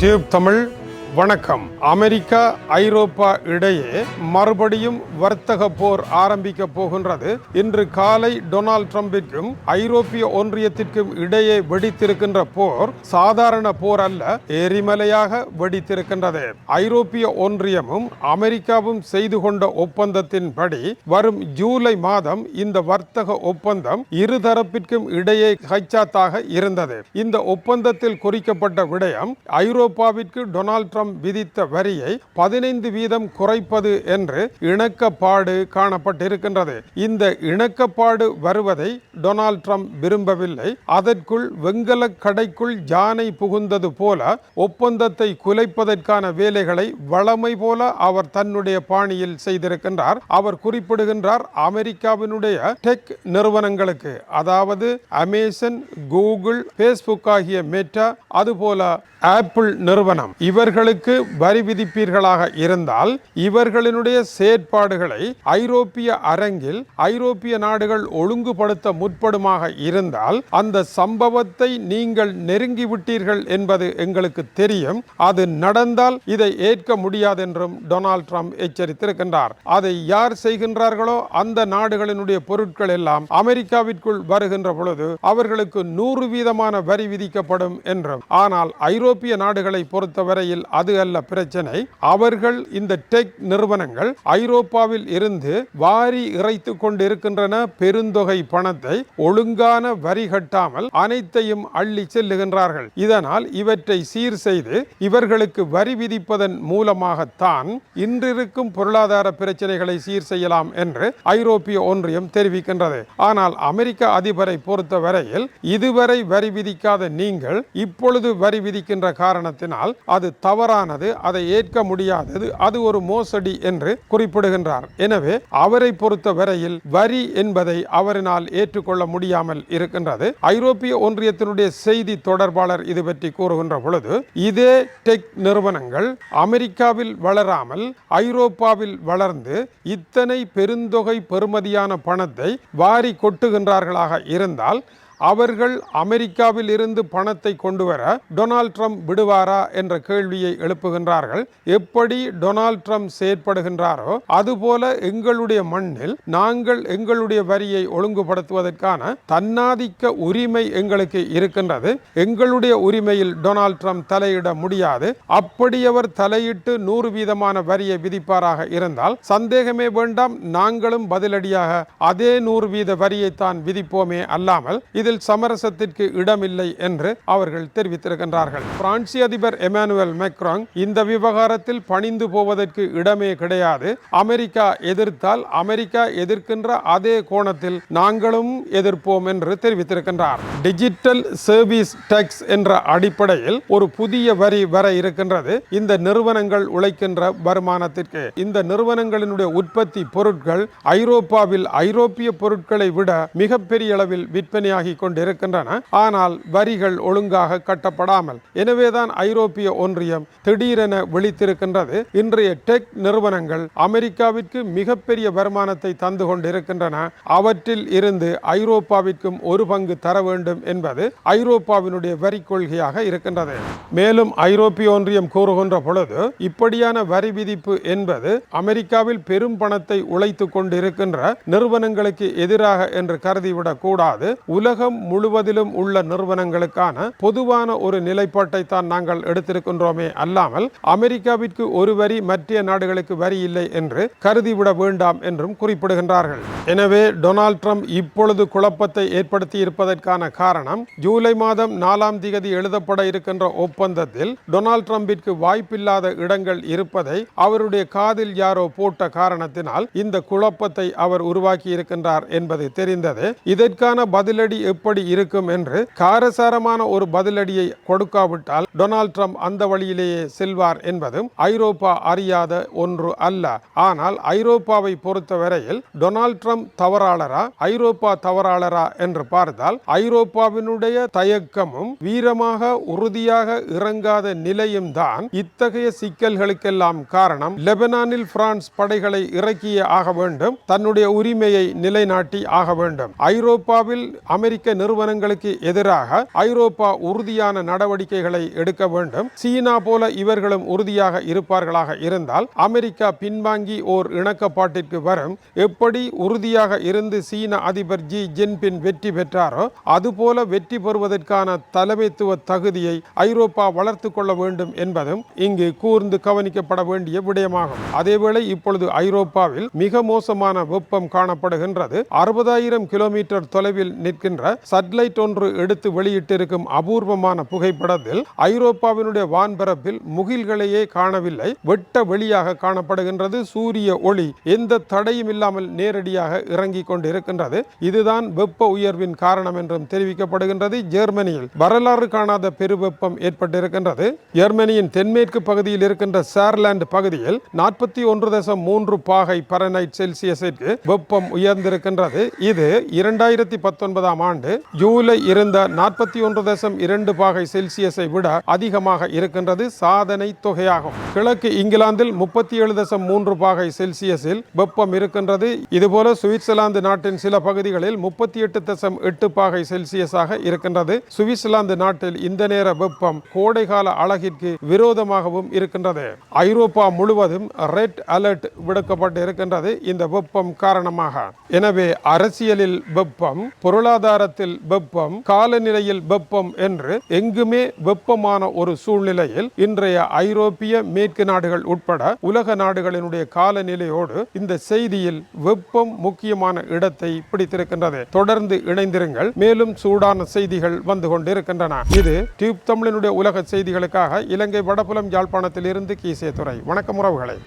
Tube Tamil வணக்கம். America ஐரோப்பா இடையே மறுபடியும் வர்த்தக போர் ஆரம்பிக்க போகின்றது. இன்று காலை டொனால்ட் ட்ரம்பிற்கும் ஐரோப்பிய ஒன்றியத்திற்கும் இடையே வெடித்திருக்கின்ற போர் சாதாரண போர் அல்ல, எரிமலையாக வெடித்திருக்கின்றது. ஐரோப்பிய ஒன்றியமும் அமெரிக்காவும் செய்து கொண்ட ஒப்பந்தத்தின்படி வரும் ஜூலை மாதம் இந்த வர்த்தக ஒப்பந்தம் இருதரப்பிற்கும் இடையே கைச்சாத்தாக இருந்தது. இந்த ஒப்பந்தத்தில் குறிக்கப்பட்ட விடயம் ஐரோப்பாவிற்கு டொனால்ட் ட்ரம்ப் விதித்த வரியை 15% குறைப்பது என்று இணக்கப்பாடு காணப்பட்டிருக்கின்றது. இந்த இணக்கப்பாடு வருவதை டொனால்ட் ட்ரம்ப் விரும்பவில்லை. அதற்குள் வெங்கல கடைக்குள் யானை புகுந்தது போல ஒப்பந்தத்தை குலைப்பதற்கான வேலைகளை வளமை போல அவர் தன்னுடைய பாணியில் செய்திருக்கின்றார். அவர் குறிப்பிடுகின்றார், அமெரிக்காவினுடைய டெக் நிறுவனங்களுக்கு, அதாவது அமேசான், கூகுள், பேஸ்புக் ஆகிய மெட்டா, அதுபோல ஆப்பிள் நிறுவனம், இவர்களுக்கு வரி விதிப்பீர்களாக இருந்தால் இவர்களினுடைய செயற்பாடுகளை ஐரோப்பிய அரங்கில் ஐரோப்பிய நாடுகள் ஒழுங்குபடுத்த முற்படுமாக இருந்தால் அந்த சம்பவத்தை நீங்கள் நெருங்கிவிட்டீர்கள் என்பது எங்களுக்கு தெரியும். அது நடந்தால் இதை ஏற்க முடியாது என்றும் டொனால்ட் ட்ரம்ப் எச்சரித்திருக்கின்றார். அதை யார் செய்கின்றார்களோ அந்த நாடுகளினுடைய பொருட்கள் எல்லாம் அமெரிக்காவிற்குள் வருகின்ற பொழுது அவர்களுக்கு 100% வரி விதிக்கப்படும் என்றும். ஆனால் ஐரோப்பிய நாடுகளை பொறுத்தவரையில் அது அல்ல பிரச்சனை. அவர்கள் இந்த டெக் நிறுவனங்கள் ஐரோப்பாவில் இருந்து வாரி இறைத்து கொண்டிருக்கின்றன பெருந்தொகை பணத்தை. ஒழுங்கான வரி கட்டாமல் அனைத்தையும் அள்ளி செல்லுகின்றார்கள். இதனால் இவற்றை சீர் செய்து இவர்களுக்கு வரி விதிப்பதன் மூலமாகத்தான் இன்றிருக்கும் பொருளாதார பிரச்சனைகளை சீர் செய்யலாம் என்று ஐரோப்பிய ஒன்றியம் தெரிவிக்கின்றது. ஆனால் அமெரிக்க அதிபரை பொறுத்தவரையில் இதுவரை வரி விதிக்காத நீங்கள் இப்பொழுது வரி விதிக்கின்ற காரணத்தினால் அது தவறானது, அதை ஏற்க முடியாதது, அது ஒரு மோசடி என்று குறிப்பிடுகின்றார். எனவே அவரை பொறுத்த வரையில் வரி என்பதை அவரினால் ஏற்றுக்கொள்ள முடியாமல் இருக்கின்றது. ஐரோப்பிய ஒன்றியத்தினுடைய செய்தி தொடர்பாளர் இது பற்றி கூறுகின்ற பொழுது, இதே டெக் நிறுவனங்கள் அமெரிக்காவில் வளராமல் ஐரோப்பாவில் வளர்ந்து இத்தனை பெருந்தொகை பெறுமதியான பணத்தை வாரி கொட்டுகின்றார்களாக இருந்தால் அவர்கள் அமெரிக்காவில் இருந்து பணத்தை கொண்டு வர டொனால்ட் ட்ரம்ப் விடுவாரா என்ற கேள்வியை எழுப்புகின்றார்கள். எப்படி டொனால்ட் ட்ரம்ப் செயற்படுகின்றாரோ அதுபோல எங்களுடைய மண்ணில் நாங்கள் எங்களுடைய வரியை ஒழுங்குபடுத்துவதற்கான தன்னாதிக்க உரிமை எங்களுக்கு இருக்கின்றது. எங்களுடைய உரிமையில் டொனால்ட் ட்ரம்ப் தலையிட முடியாது. அப்படி அவர் தலையிட்டு 100% வரியை விதிப்பாராக இருந்தால் சந்தேகமே வேண்டாம், நாங்களும் பதிலடியாக அதே 100% வரியைத்தான் விதிப்போமே அல்லாமல் இதில் சமரசத்திற்கு இடமில்லை என்று அவர்கள் தெரிவித்திருக்கின்றார்கள். பிரான்சிய அதிபர் எமானுவேல் மேக்ரான் இந்த விவகாரத்தில் பணிந்து போவதற்கு இடமே கிடையாது. அமெரிக்கா எதிர்த்தால் அமெரிக்கா எதிர்க்கின்ற அதே கோணத்தில் நாங்களும் எதிர்ப்போம் என்று தெரிவித்திருக்கின்றார். டிஜிட்டல் சர்வீஸ் டாக்ஸ் என்ற அடிப்படையில் ஒரு புதிய வரி வர இருக்கின்றது. இந்த நிறுவனங்கள் உழைக்கின்ற வருமானத்திற்கு. இந்த நிறுவனங்களினுடைய உற்பத்தி பொருட்கள் ஐரோப்பாவில் ஐரோப்பிய பொருட்களை விட மிகப்பெரிய அளவில் விற்பனையாகி கொண்டிருக்கின்றன. ஆனால் வரிகள் ஒழுங்காக கட்டப்படாமல். எனவேதான் ஐரோப்பிய ஒன்றியம் திடீரென விழித்திருக்கின்றது. இன்றைய டெக் நிறுவனங்கள் அமெரிக்காவிற்கு மிகப்பெரிய வருமானத்தை தந்து கொண்டிருக்கின்றன. அவற்றில் இருந்து ஐரோப்பாவிற்கும் ஒரு பங்கு தர வேண்டும் என்பது ஐரோப்பாவினுடைய வரி கொள்கையாக இருக்கின்றது. மேலும் ஐரோப்பிய ஒன்றியம் கூறுகின்ற பொழுது இப்படியான வரி விதிப்பு என்பது அமெரிக்காவில் பெரும் பணத்தை உழைத்து கொண்டிருக்கின்ற நிறுவனங்களுக்கு எதிராக என்று கருதிவிடக் கூடாது. உலகம் முழுவதிலும் உள்ள நிறுவனங்களுக்கான பொதுவான ஒரு நிலைப்பாட்டை தான் நாங்கள் எடுத்திருக்கின்றோமே அல்லாமல் அமெரிக்காவிற்கு ஒரு வரி மற்ற நாடுகளுக்கு வரி இல்லை என்று கருதிவிட வேண்டாம் என்றும் குறிப்பிடுகின்றார்கள். எனவே டொனால்ட் ட்ரம்ப் இப்பொழுது குழப்பத்தை ஏற்படுத்தி இருப்பதற்கான காரணம், ஜூலை மாதம் 4ஆம் தேதி எழுதப்பட இருக்கின்ற ஒப்பந்தத்தில் டொனால்ட் ட்ரம்பிற்கு வாய்ப்பில்லாத இடங்கள் இருப்பதை அவருடைய காதில் யாரோ போட்ட காரணத்தினால் இந்த குழப்பத்தை அவர் உருவாக்கி இருக்கின்றார் என்பது தெரிந்தது. இதற்கான பதிலடி எப்படி இருக்கும் என்று காரசாரமான ஒரு பதிலடியை கொடுக்காவிட்டால் டொனால்ட் ட்ரம்ப் அந்த வழியிலேயே செல்வார் என்பதும் ஐரோப்பா அறியாத ஒன்று அல்ல. ஆனால் ஐரோப்பாவை பொறுத்தவரையில் டொனால்ட் ட்ரம்ப் தவறாளரா ஐரோப்பா தவறாளரா என்று பார்த்தால் ஐரோப்பாவினுடைய தயக்கமும் வீரமாக உறுதியாக இறங்காத நிலையும் தான் இத்தகைய சிக்கல்களுக்கெல்லாம் காரணம். லெபனானில் பிரான்ஸ் படைகளை இறக்கியே ஆக வேண்டும், தன்னுடைய உரிமையை நிலைநாட்டி ஆக வேண்டும். ஐரோப்பாவில் அமெரிக்க அமெரிக்க நிறுவனங்களுக்கு எதிராக ஐரோப்பா உறுதியான நடவடிக்கைகளை எடுக்க வேண்டும். சீனா போல இவர்களும் உறுதியாக இருப்பார்களாக இருந்தால் அமெரிக்கா பின்வாங்கி ஓர் இணக்கப்பாட்டிற்கு வரும். எப்படி உறுதியாக இருந்து சீன அதிபர் ஜி ஜின்பின் வெற்றி பெற்றாரோ அதுபோல வெற்றி பெறுவதற்கான தலைமைத்துவ தகுதியை ஐரோப்பா வளர்த்து கொள்ள வேண்டும் என்பதும் இங்கு கூர்ந்து கவனிக்கப்பட வேண்டிய விடயமாகும். அதேவேளை இப்பொழுது ஐரோப்பாவில் மிக மோசமான வெப்பம் காணப்படுகின்றது. 60,000 கிலோமீட்டர் தொலைவில் நிற்கின்ற சட்டலைட் ஒன்று எடுத்து வெளியிட்டிருக்கும் அபூர்வமான புகைப்படத்தில் ஐரோப்பாவினுடைய வான்பரப்பில் முகில்களையே காணவில்லை, வெட்ட வெளியாக காணப்படுகின்றது. சூரிய ஒளி எந்த தடையும் இல்லாமல் நேரடியாக இறங்கிக் கொண்டிருக்கின்றது. இதுதான் வெப்ப உயர்வின் காரணம் என்றும் தெரிவிக்கப்படுகின்றது. ஜெர்மனியில் வரலாறு காணாத பெருவெப்பம் ஏற்பட்டிருக்கின்றது. ஜெர்மனியின் தென்மேற்கு பகுதியில் இருக்கின்ற சார்லாந்து பகுதியில் 41.3 பாகை பாரன்ஹைட் செல்சியஸிற்கு வெப்பம் உயர்ந்திருக்கின்றது. இது 2019 ஆண்டு ஜூலை இருந்த 41.2 பாகை செல்சியஸை விட அதிகமாக இருக்கின்றது. சாதனை தொகையாகும். கிழக்கு இங்கிலாந்தில் 37.3 பாகை செல்சியஸில் வெப்பம் இருக்கின்றது. இதுபோல சுவிட்சர்லாந்து நாட்டின் சில பகுதிகளில் 38.8 பாகை செல்சியஸாக இருக்கின்றது. சுவிட்சர்லாந்து நாட்டில் இந்த நேர வெப்பம் கோடைகால அழகிற்கு விரோதமாகவும் இருக்கின்றது. ஐரோப்பா முழுவதும் ரெட் அலர்ட் விடுக்கப்பட்டு இருக்கின்றது இந்த வெப்பம் காரணமாக. எனவே அரசியலில் வெப்பம், பொருளாதாரத்தில் வெப்பம், காலநிலையில் வெப்பம் என்று எங்குமே வெப்பமான ஒரு சூழ்நிலையில் இன்றைய ஐரோப்பிய மேற்கு நாடுகள் உட்பட உலக நாடுகளினுடைய காலநிலையோடு இந்த செய்தியில் வெப்பம் முக்கியமான இடத்தை பிடித்திருக்கின்றது. தொடர்ந்து இணைந்திருங்கள். மேலும் சூடான செய்திகள் வந்து கொண்டிருக்கின்றன. இது டியூப் தமிழினுடைய உலக செய்திகளுக்காக இலங்கை வடபுலம் யாழ்ப்பாணத்தில் இருந்து கீசே துறை. வணக்கம் உறவுகளை.